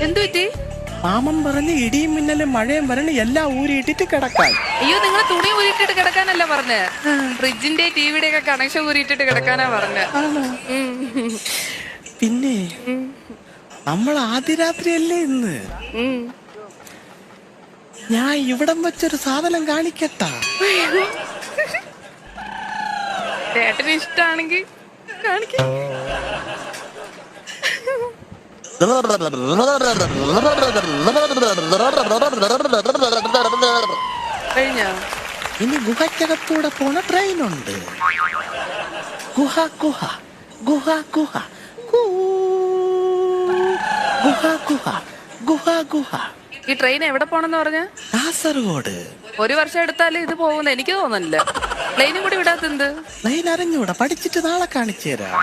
എന്തു പറ്റി? മാമൻ പറഞ്ഞ് ഇടിയും മിന്നലും മഴയും വരണ എല്ലാം ഊരിയിട്ടിട്ട് കിടക്കാൻ. അയ്യോ, നിങ്ങൾ തുണി ഊരിയിട്ടിട്ട് കിടക്കാനല്ല പറഞ്ഞ, ഫ്രിഡ്ജിന്റെ ടിവിയുടെ ഒക്കെ കണക്ഷൻ ഊരിയിട്ടിട്ട് കിടക്കാനാ പറഞ്ഞ. പിന്നെ നമ്മൾ ആദ്യ രാത്രിയല്ലേ ഇന്ന്. ഞാൻ ഇവിടം വെച്ചൊരു സാധനം കാണിക്കട്ടാ. ചേട്ടന് ഇഷ്ടാണെങ്കിൽ കാണിക്ക. കഴിഞ്ഞ ഇനി ഗുഹയ്ക്കകത്തൂടെ പോണ ട്രെയിനുണ്ട്. ഗുഹ ഗുഹ ഗുഹ ഗുഹ ഗുഹ ഗുഹ ഗുഹ ഗുഹ. ഈ ട്രെയിൻ എവിടെ പോണെന്ന് പറഞ്ഞ? കാസർഗോഡ്. 1 വർഷം എടുത്താലും ഇത് പോകുന്ന എനിക്ക് തോന്നുന്നില്ല. പ്ലെയിനും കൂടി വിടാത്തെന്ത്? പ്ലെയിൻ അറിഞ്ഞൂടാ, പഠിച്ചിട്ട് നാളെ കാണിച്ചു തരാം.